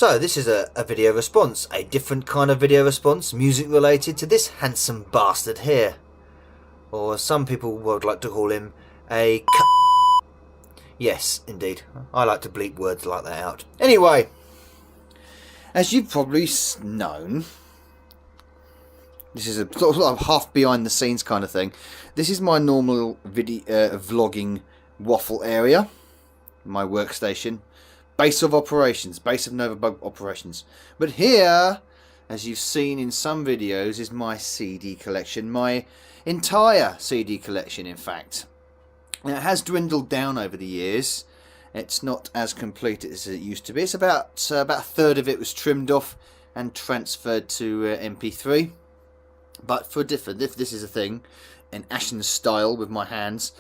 So this is a video response, a different kind of video response, music related to this handsome bastard here. Or some people would like to call him a Yes, indeed. I like to bleep words like that out. Anyway, as you've probably known, this is a sort of half behind the scenes kind of thing. This is my normal video vlogging waffle area, my workstation, base of operations, base of Novabug operations. But here, as you've seen in some videos, is my CD collection, my entire CD collection, in fact. Now, it has dwindled down over the years. It's not as complete as it used to be. It's about a third of it was trimmed off and transferred to MP3. But for different, if this is a thing, in Ashen style with my hands,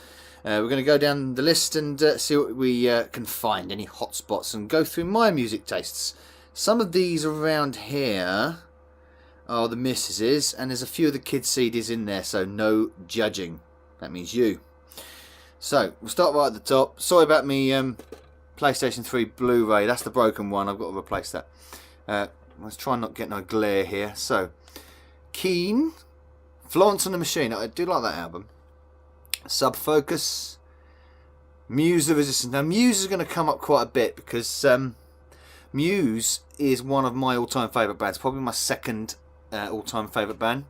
we're going to go down the list and see what we can find, any hotspots, and go through my music tastes. Some of these around here are the missus's, and there's a few of the kids' CDs in there, so no judging. That means you. So, we'll start right at the top. Sorry about me PlayStation 3 Blu-ray. That's the broken one. I've got to replace that. Let's try and not get no glare here. So, Keen, Florence and the Machine. I do like that album. Subfocus, Muse the Resistance. Now, Muse is going to come up quite a bit because Muse is one of my all-time favourite bands. Probably my second all-time favourite band.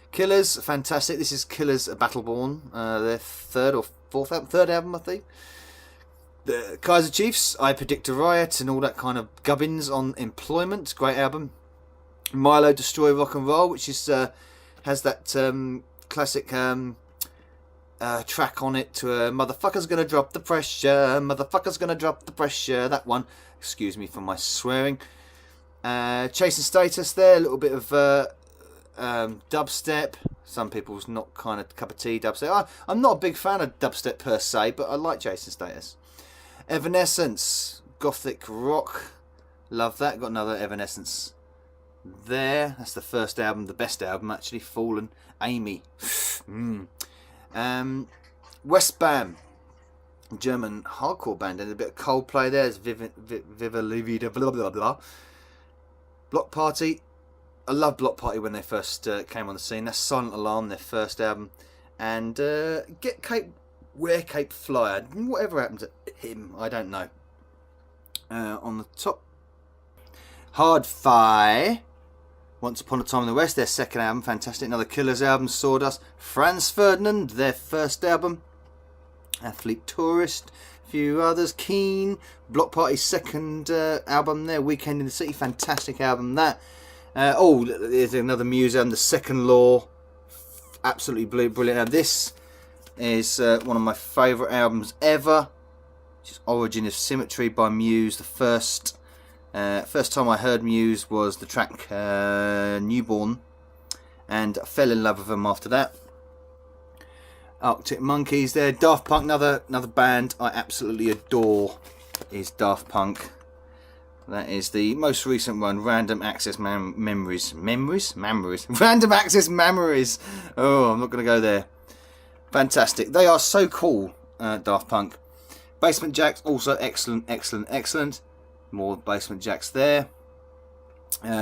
Killers, fantastic. This is Killers Battleborn, their third album, I think. The Kaiser Chiefs, I Predict a Riot, and all that kind of gubbins on Employment. Great album. Milo, Destroy Rock and Roll, which is has that classic track on it to Motherfucker's Gonna Drop the Pressure, Motherfucker's Gonna Drop the Pressure. That one. Excuse me for my swearing. Chasing Status there, a little bit of dubstep. Some people's not kind of cup of tea dubstep. I'm not a big fan of dubstep per se, but I like Jason Status. Evanescence, gothic rock, love that. Got another Evanescence there. That's the first album, the best album actually. Fallen, Amy. Westbam, German hardcore band, and a bit of Coldplay there. There's Viva La Vida, blah blah blah. Block Party. I love Block Party when they first came on the scene. That's Silent Alarm, their first album. And Get Cape, Wear Cape Flyer. Whatever happened to him, I don't know. On the top, Hard-Fi, Once Upon a Time in the West, their second album, fantastic. Another Killers album, Sawdust. Franz Ferdinand, their first album. Athlete Tourist, a few others. Keen, Block Party's second album there. Weekend in the City, fantastic album that. There's another Muse album, The Second Law, absolutely brilliant. Now this is one of my favourite albums ever, which is Origin of Symmetry by Muse. The first time I heard Muse was the track Newborn, and I fell in love with them after that. Arctic Monkeys there. Daft Punk, another band I absolutely adore is Daft Punk. That is the most recent one, Random Access Memories. Random Access Memories. Oh, I'm not going to go there. Fantastic. They are so cool, Daft Punk. Basement Jaxx, also excellent. More Basement Jaxx there.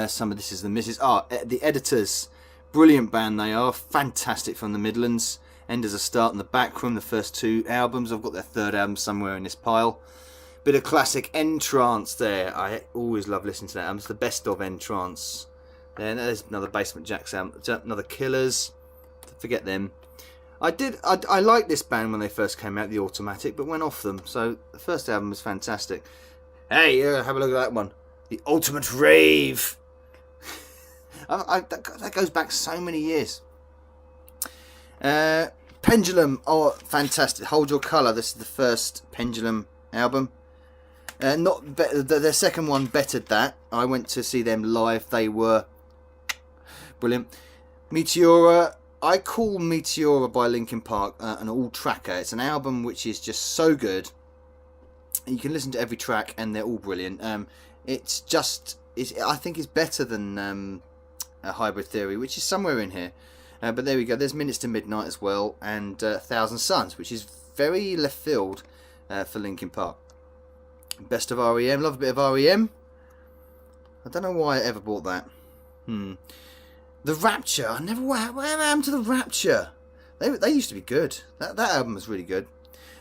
Some of this is the misses. The Editors. Brilliant band they are. Fantastic from the Midlands. End as a Start in the Back Room, the first two albums. I've got their third album somewhere in this pile. Bit of classic Entrance there. I always love listening to that album. It's the best of Entrance. Then there's another Basement Jaxx album. Another Killers. Forget them. I liked this band when they first came out, the Automatic, but went off them. So the first album was fantastic. Hey, have a look at that one. The Ultimate Rave. That goes back so many years. Pendulum. Oh, fantastic. Hold Your Colour. This is the first Pendulum album. Their second one bettered that. I went to see them live. They were brilliant. Meteora. I call Meteora by Linkin Park an all-tracker. It's an album which is just so good. You can listen to every track and they're all brilliant. I think it's better than Hybrid Theory, which is somewhere in here. But there we go. There's Minutes to Midnight as well, and Thousand Suns, which is very left field for Linkin Park. Best of REM, love a bit of REM. I don't know why I ever bought that. The Rapture. I never. Whatever happened to the Rapture? They used to be good. That album was really good.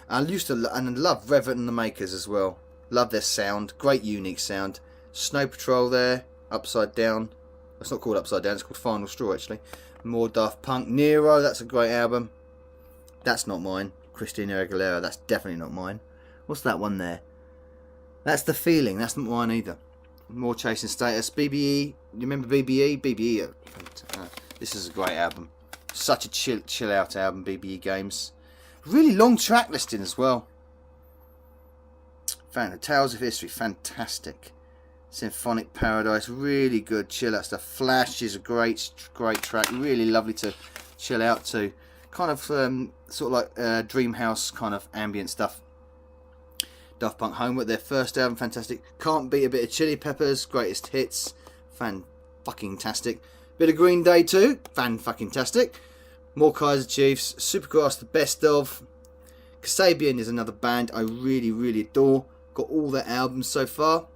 I used to and love Reverend and the Makers as well. Love their sound. Great unique sound. Snow Patrol there. Upside Down. It's not called Upside Down. It's called Final Straw actually. More Daft Punk. Nero. That's a great album. That's not mine. Christina Aguilera. That's definitely not mine. What's that one there? That's The Feeling. That's not mine either. More Chasing Status. BBE. You remember BBE? BBE. This is a great album. Such a chill out album. BBE Games. Really long track listing as well. Tales of History. Fantastic. Symphonic Paradise. Really good chill out stuff. Flash is a great track. Really lovely to chill out to. Kind of sort of like Dreamhouse kind of ambient stuff. Daft Punk Homework, their first album, fantastic. Can't Beat a Bit of Chili Peppers, greatest hits, fan-fucking-tastic. Bit of Green Day too, fan-fucking-tastic. More Kaiser Chiefs, Supergrass, the best of. Kasabian is another band I really, really adore. Got all their albums so far,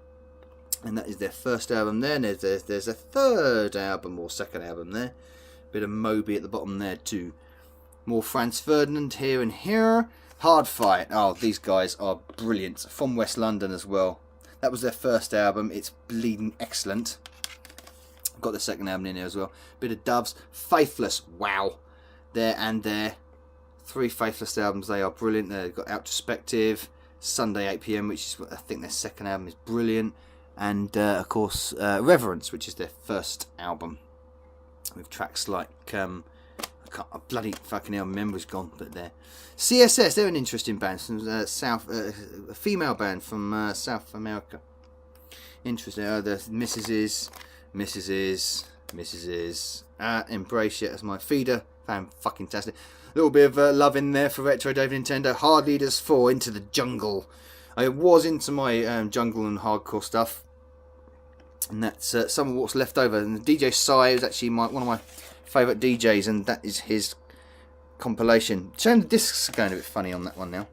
and that is their first album there. And there's a third album or second album there. Bit of Moby at the bottom there too. More Franz Ferdinand here and here. Hard Fight. Oh, these guys are brilliant. From West London as well. That was their first album. It's bleeding excellent. Got the second album in there as well. Bit of Doves. Faithless. Wow. There and there. 3 Faithless albums. They are brilliant. They've got Outrospective. Sunday 8 PM, which is what I think their second album is brilliant. And of course Reverence, which is their first album. With tracks like... I bloody fucking hell, memory's gone, but there. CSS, they're an interesting band. Some a female band from South America. Interesting. The Mrs. Embrace It as my feeder. Fan-fucking-tastic. A little bit of love in there for Retro Dave Nintendo. Hard Leaders 4, Into the Jungle. I was into my jungle and hardcore stuff. And that's some of what's left over. And the DJ Sai is actually one of my favourite DJs, and that is his compilation. Showing the discs going a bit funny on that one now.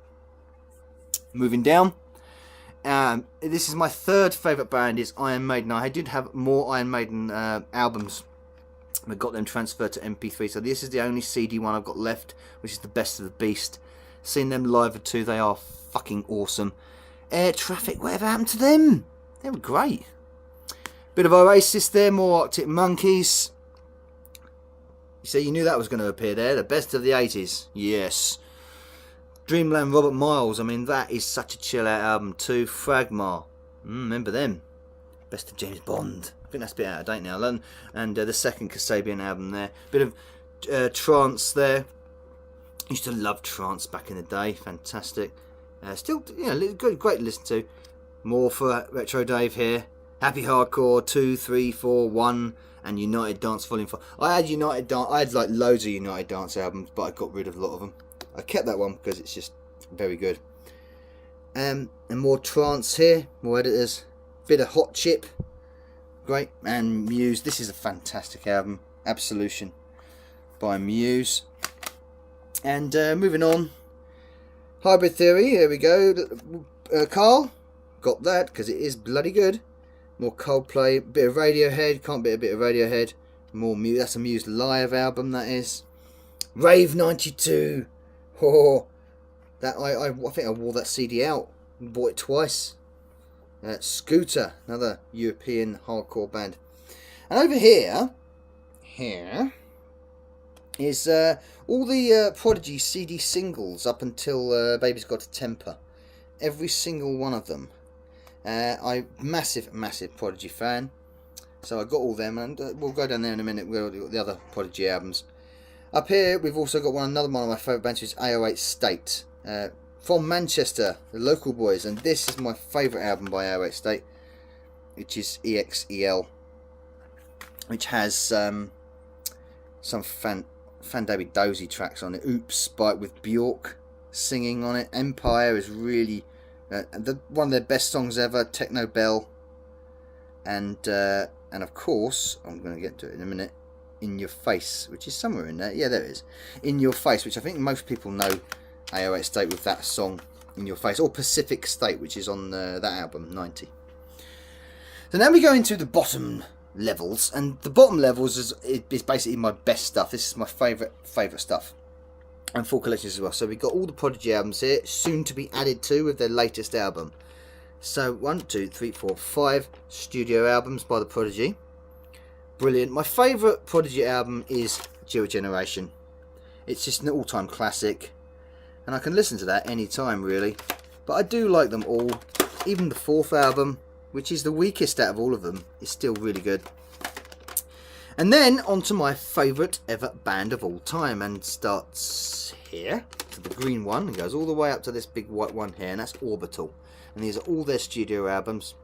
Moving down. This is my third favourite band is Iron Maiden. I did have more Iron Maiden albums. I got them transferred to MP3, so this is the only CD one I've got left, which is the Best of the Beast. Seen them live or two, they are fucking awesome. Air Traffic, whatever happened to them? They were great. Bit of Oasis there, more Arctic Monkeys. You say you knew that was going to appear there. The Best of the 80s. Yes. Dreamland Robert Miles. I mean, that is such a chill out album too. Fragma. Remember them. Best of James Bond. I think that's a bit out of date now. And the second Kasabian album there. Bit of trance there. Used to love trance back in the day. Fantastic. Still, you know, great to listen to. More for Retro Dave here. Happy Hardcore 2, 3, 4, 1. And United Dance Volume 4. I had like loads of United Dance albums, but I got rid of a lot of them. I kept that one because it's just very good. And more trance here, more editors. Bit of Hot Chip, great. And Muse. This is a fantastic album, Absolution by Muse. And moving on, Hybrid Theory. Here we go. Karl, got that because it is bloody good. More Coldplay, bit of Radiohead, can't beat a bit of Radiohead. More Muse, that's a Muse live album, that is. Rave 92. Oh, that I think I wore that CD out. Bought it twice. Scooter, another European hardcore band. And over here is all the Prodigy CD singles up until Baby's Got a Temper. Every single one of them. I'm massive Prodigy fan, so I got all them, and we'll go down there in a minute. We'll do the other Prodigy albums. Up here, we've also got another one of my favourite bands, which is AO8 State, from Manchester, the local boys, and this is my favourite album by AO8 State, which is EXEL, which has some David Dozy tracks on it. Oops, with Bjork singing on it. Empire is really one of their best songs ever. Techno Bell, and of course I'm going to get to it in a minute. In Your Face, which is somewhere in there. Yeah, there it is. In Your Face, which I think most people know AO8 State with that song, In Your Face, or Pacific State, which is on that album 90. So So now we go into the bottom levels, and the bottom levels is basically my best stuff. This is my favourite stuff, and full collections as well. So we've got all the Prodigy albums here, soon to be added to with their latest album. So 1, 2, 3, 4, 5 studio albums by the Prodigy. Brilliant. My favourite Prodigy album is Zero Generation. It's just an all-time classic, and I can listen to that any time really. But I do like them all. Even the 4th album, which is the weakest out of all of them, is still really good. And then on to my favourite ever band of all time, and starts here to the green one and goes all the way up to this big white one here, and that's Orbital. And these are all their studio albums,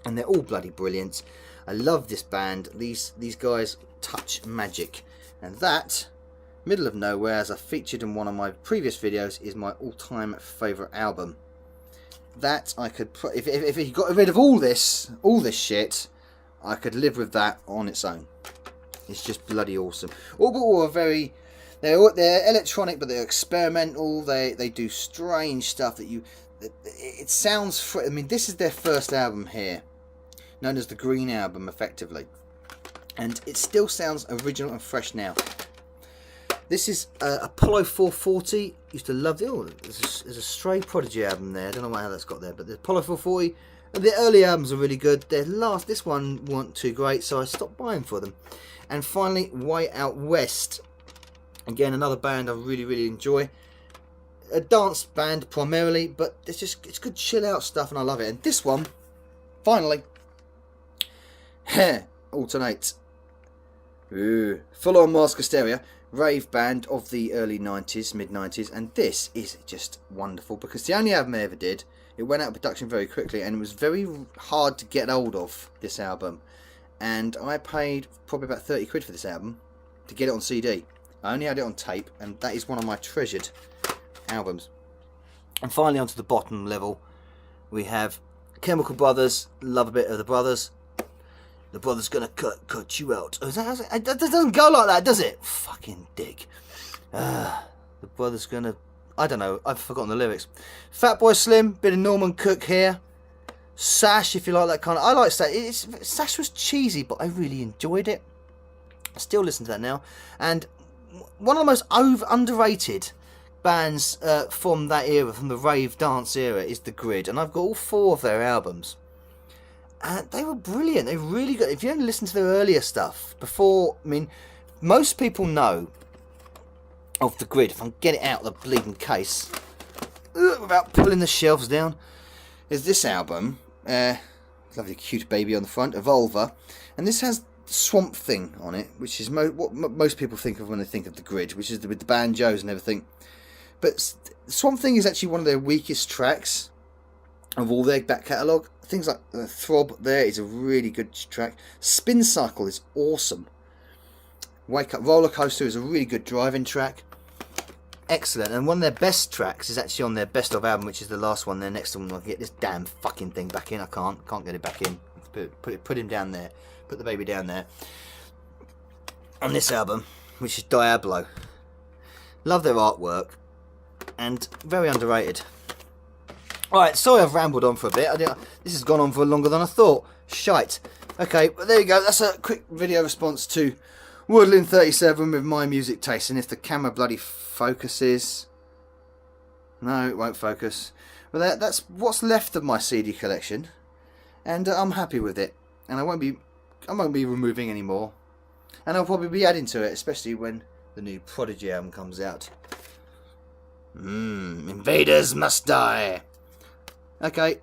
and they're all bloody brilliant. I love this band. These guys touch magic, and that Middle of Nowhere, as I featured in one of my previous videos, is my all-time favourite album. That I could put, if he got rid of all this shit, I could live with that on its own. It's just bloody awesome. Orbital are they're electronic, but they're experimental. They do strange stuff that it sounds. I mean, this is their first album here, known as the Green Album, effectively, and it still sounds original and fresh now. This is Apollo 440. Used to love it. Oh, there's a Stray Prodigy album there. I don't know how that's got there, but the Apollo 440. The early albums are really good. This one weren't too great, so I stopped buying for them. And finally, Way Out West. Again, another band I really enjoy. A dance band primarily, but it's good chill out stuff, and I love it. And this one, finally, Alternate. Full on Mask Hysteria. Rave band of the early 90s, mid 90s, and this is just wonderful because the only album I ever did, it went out of production very quickly, and it was very hard to get hold of, this album, and I paid probably about 30 quid for this album to get it on CD. I only had it on tape, and that is one of my treasured albums. And finally, onto the bottom level, we have Chemical Brothers. Love a bit of the Brothers. The brother's gonna cut you out. Oh, that doesn't go like that, does it? Fucking dick. The brother's gonna... I don't know. I've forgotten the lyrics. Fatboy Slim. Bit of Norman Cook here. Sash, if you like that kind of... I like Sash. Sash was cheesy, but I really enjoyed it. I still listen to that now. And one of the most underrated bands from that era, from the rave dance era, is The Grid. And I've got all 4 of their albums. And they were brilliant. They were really good. If you only listen to their earlier stuff before, I mean, most people know of The Grid. If I can get it out of the bleeding case without pulling the shelves down, is this album. Lovely cute baby on the front, Evolver, and this has Swamp Thing on it, which is what most people think of when they think of The Grid, which is with the banjos and everything. But Swamp Thing is actually one of their weakest tracks of all their back catalogue. Things like Throb there is a really good track. Spin Cycle is awesome. Wake Up Roller Coaster is a really good driving track. Excellent. And one of their best tracks is actually on their best of album, which is the last one. Their next one, I can get this damn fucking thing back in. I can't get it back in. Put him down there. Put the baby down there. On this album, which is Diablo. Love their artwork, and very underrated. Alright, sorry I've rambled on for a bit. This has gone on for longer than I thought. Shite. Okay, well, there you go. That's a quick video response to Woodlin37 with my music taste. And if the camera bloody focuses... No, it won't focus. Well, that's what's left of my CD collection. And I'm happy with it. And I won't be removing any more. And I'll probably be adding to it, especially when the new Prodigy album comes out. Invaders must die. Okay,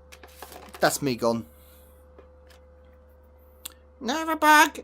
that's me gone. Novabug.